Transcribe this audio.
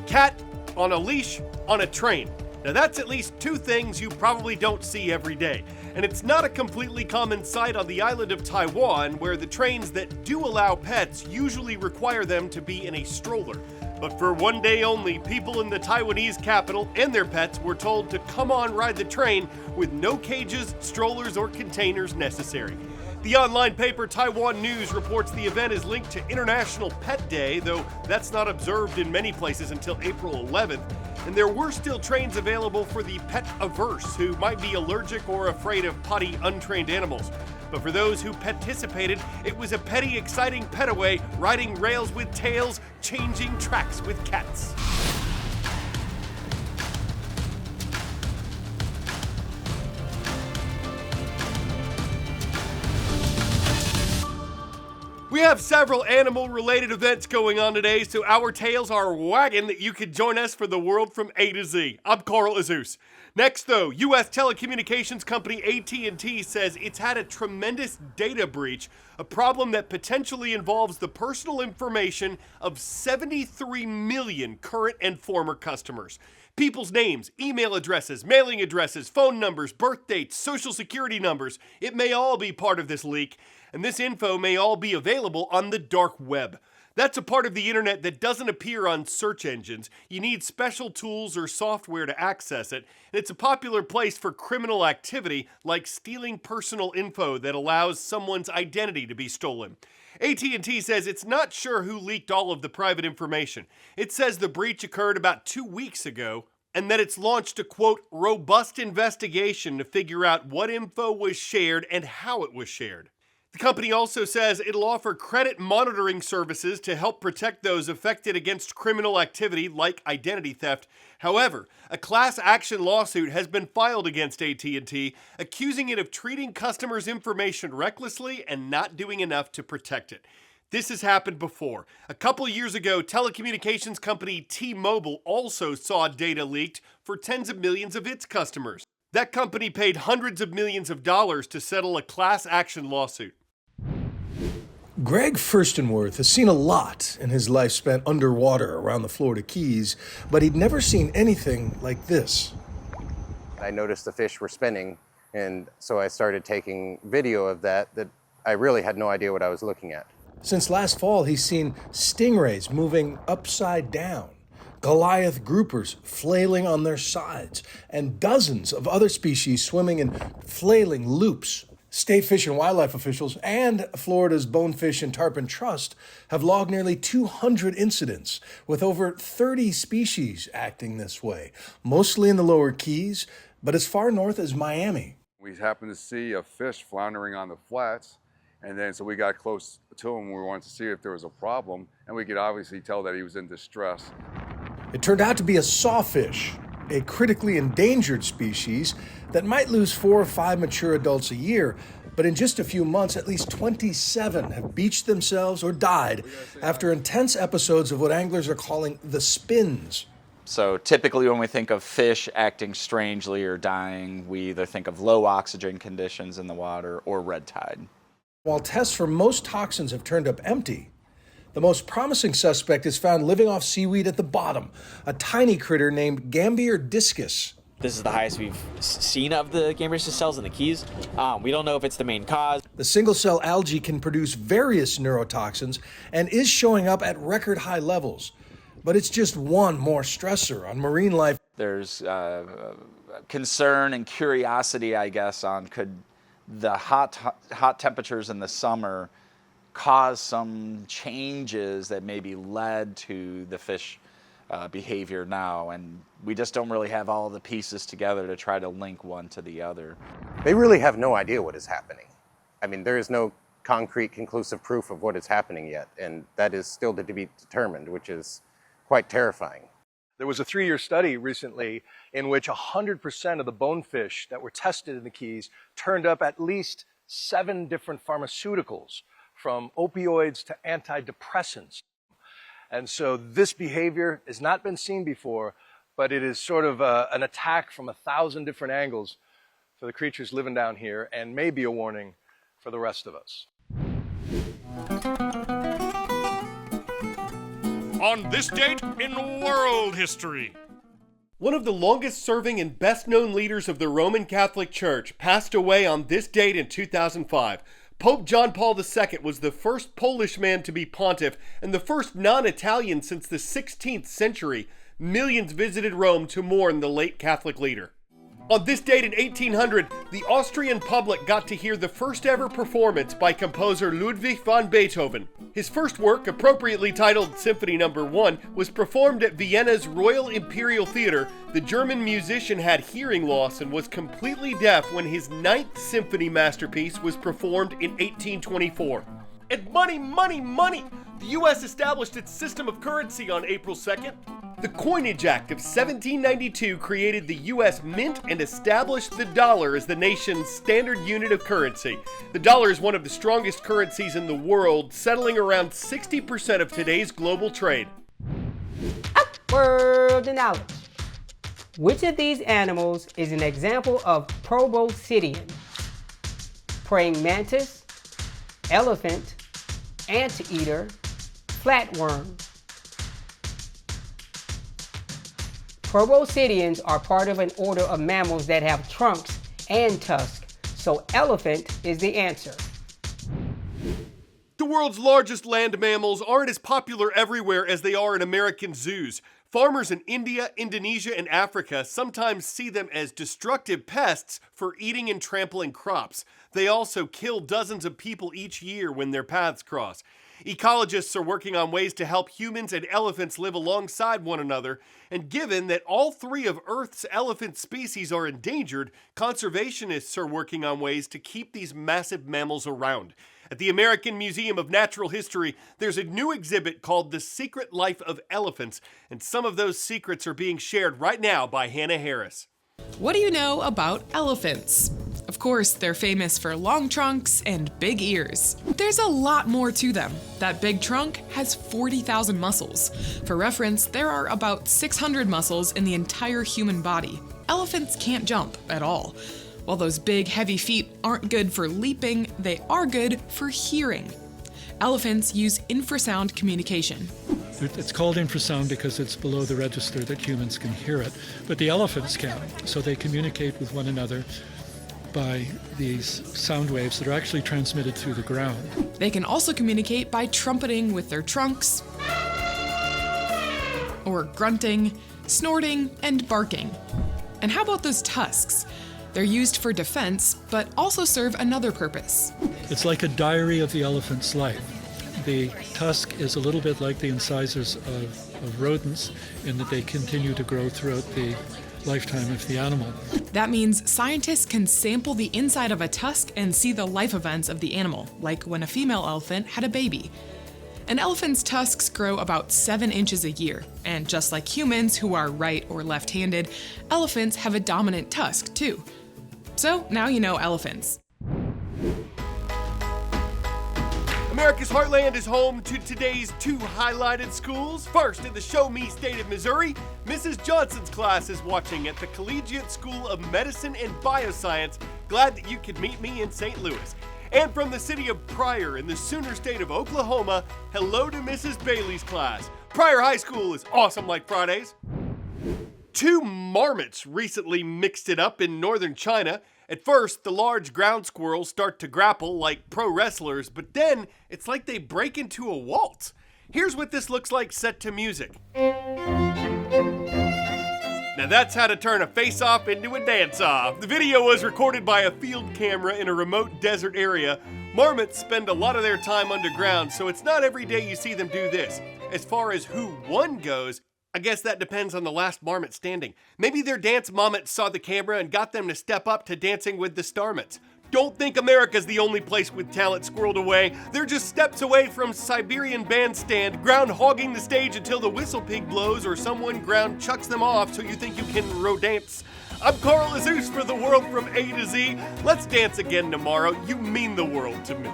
cat on a leash on a train. Now that's at least two things you probably don't see every day. And it's not a completely common sight on the island of Taiwan, where the trains that do allow pets usually require them to be in a stroller. But for one day only, people in the Taiwanese capital and their pets were told to come on ride the train with no cages, strollers, or containers necessary. The online paper Taiwan News reports the event is linked to International Pet Day, though that's not observed in many places until April 11th. And there were still trains available for the pet-averse who might be allergic or afraid of potty, untrained animals. But for those who participated, it was a petty, exciting petaway, riding rails with tails, changing tracks with cats. We have several animal-related events going on today, so our tails are wagging that you could join us for the world from A to Z. I'm Carl Azuz. Next, though, U.S. telecommunications company AT&T says it's had a tremendous data breach, a problem that potentially involves the personal information of 73 million current and former customers. People's names, email addresses, mailing addresses, phone numbers, birth dates, social security numbers. It may all be part of this leak, and this info may all be available on the dark web. That's a part of the internet that doesn't appear on search engines. You need special tools or software to access it, and it's a popular place for criminal activity like stealing personal info that allows someone's identity to be stolen. AT&T says it's not sure who leaked all of the private information. It says the breach occurred about 2 weeks ago, and that it's launched a, quote, robust investigation to figure out what info was shared and how it was shared. The company also says it'll offer credit monitoring services to help protect those affected against criminal activity like identity theft. However, a class action lawsuit has been filed against AT&T, accusing it of treating customers' information recklessly and not doing enough to protect it. This has happened before. A couple years ago, telecommunications company T-Mobile also saw data leaked for tens of millions of its customers. That company paid hundreds of millions of dollars to settle a class action lawsuit. Greg Furstenworth has seen a lot in his life spent underwater around the Florida Keys, but he'd never seen anything like this. I noticed the fish were spinning, and so I started taking video of that I really had no idea what I was looking at. Since last fall, he's seen stingrays moving upside down, Goliath groupers flailing on their sides, and dozens of other species swimming in flailing loops. State Fish and Wildlife officials and Florida's Bonefish and Tarpon Trust have logged nearly 200 incidents, with over 30 species acting this way, mostly in the lower Keys, but as far north as Miami. We happened to see a fish floundering on the flats, and then so we got close to him. We wanted to see if there was a problem, and we could obviously tell that he was in distress. It turned out to be a sawfish, a critically endangered species that might lose 4 or 5 mature adults a year, but in just a few months, at least 27 have beached themselves or died after intense episodes of what anglers are calling the spins. So typically when we think of fish acting strangely or dying, we either think of low oxygen conditions in the water or red tide. While tests for most toxins have turned up empty, the most promising suspect is found living off seaweed at the bottom, a tiny critter named Gambier discus. This is the highest we've seen of the Gambier discus cells in the Keys. We don't know if it's the main cause. The single-cell algae can produce various neurotoxins and is showing up at record high levels. But it's just one more stressor on marine life. There's concern and curiosity, I guess, on could the hot temperatures in the summer cause some changes that maybe led to the fish behavior now, and we just don't really have all the pieces together to try to link one to the other. They really have no idea what is happening. I mean, there is no concrete, conclusive proof of what is happening yet, and that is still to be determined, which is quite terrifying. There was a 3-year study recently in which 100% of the bonefish that were tested in the Keys turned up at least 7 different pharmaceuticals, from opioids to antidepressants. And so this behavior has not been seen before, but it is sort of an attack from 1,000 different angles for the creatures living down here, and may be a warning for the rest of us. on this date in world history. One of the longest serving and best known leaders of the Roman Catholic Church passed away on this date in 2005. Pope John Paul II was the first Polish man to be pontiff and the first non-Italian since the 16th century. Millions visited Rome to mourn the late Catholic leader. On this date in 1800, the Austrian public got to hear the first ever performance by composer Ludwig van Beethoven. His first work, appropriately titled Symphony No. 1, was performed at Vienna's Royal Imperial Theater. The German musician had hearing loss and was completely deaf when his Ninth Symphony masterpiece was performed in 1824. And money, money, money! The U.S. established its system of currency on April 2nd. The Coinage Act of 1792 created the U.S. Mint and established the dollar as the nation's standard unit of currency. The dollar is one of the strongest currencies in the world, settling around 60% of today's global trade. World of knowledge. Which of these animals is an example of Proboscidean? Praying mantis, elephant, anteater, flatworm. Proboscideans are part of an order of mammals that have trunks and tusks, so elephant is the answer. The world's largest land mammals aren't as popular everywhere as they are in American zoos. Farmers in India, Indonesia, and Africa sometimes see them as destructive pests for eating and trampling crops. They also kill dozens of people each year when their paths cross. Ecologists are working on ways to help humans and elephants live alongside one another, and given that all three of Earth's elephant species are endangered, conservationists are working on ways to keep these massive mammals around. At the American Museum of Natural History, there's a new exhibit called The Secret Life of Elephants, and some of those secrets are being shared right now by Hannah Harris. What do you know about elephants? Of course, they're famous for long trunks and big ears. There's a lot more to them. That big trunk has 40,000 muscles. For reference, there are about 600 muscles in the entire human body. Elephants can't jump at all. While those big, heavy feet aren't good for leaping, they are good for hearing. Elephants use infrasound communication. It's called infrasound because it's below the register that humans can hear it, but the elephants can. So they communicate with one another by these sound waves that are actually transmitted through the ground. They can also communicate by trumpeting with their trunks, or grunting, snorting, and barking. And how about those tusks? They're used for defense, but also serve another purpose. It's like a diary of the elephant's life. The tusk is a little bit like the incisors of rodents in that they continue to grow throughout the lifetime of the animal. That means scientists can sample the inside of a tusk and see the life events of the animal, like when a female elephant had a baby. An elephant's tusks grow about 7 inches a year, and just like humans who are right or left-handed, elephants have a dominant tusk too. So now you know elephants. America's Heartland is home to today's 2 highlighted schools. First, in the Show Me state of Missouri, Mrs. Johnson's class is watching at the Collegiate School of Medicine and Bioscience. Glad that you could meet me in St. Louis. And from the city of Pryor in the Sooner state of Oklahoma, hello to Mrs. Bailey's class. Pryor High School is awesome like Fridays. 2 marmots recently mixed it up in northern China. At first, the large ground squirrels start to grapple like pro wrestlers, but then it's like they break into a waltz. Here's what this looks like set to music. Now that's how to turn a face-off into a dance-off. The video was recorded by a field camera in a remote desert area. Marmots spend a lot of their time underground, so it's not every day you see them do this. As far as who won goes, I guess that depends on the last marmot standing. Maybe their dance marmot saw the camera and got them to step up to Dancing with the Starmots. Don't think America's the only place with talent squirreled away. They're just steps away from Siberian bandstand, ground hogging the stage until the whistle pig blows or someone ground chucks them off so you think you can rodance. I'm Carl Azuz for The World from A to Z. Let's dance again tomorrow. You mean the world to me.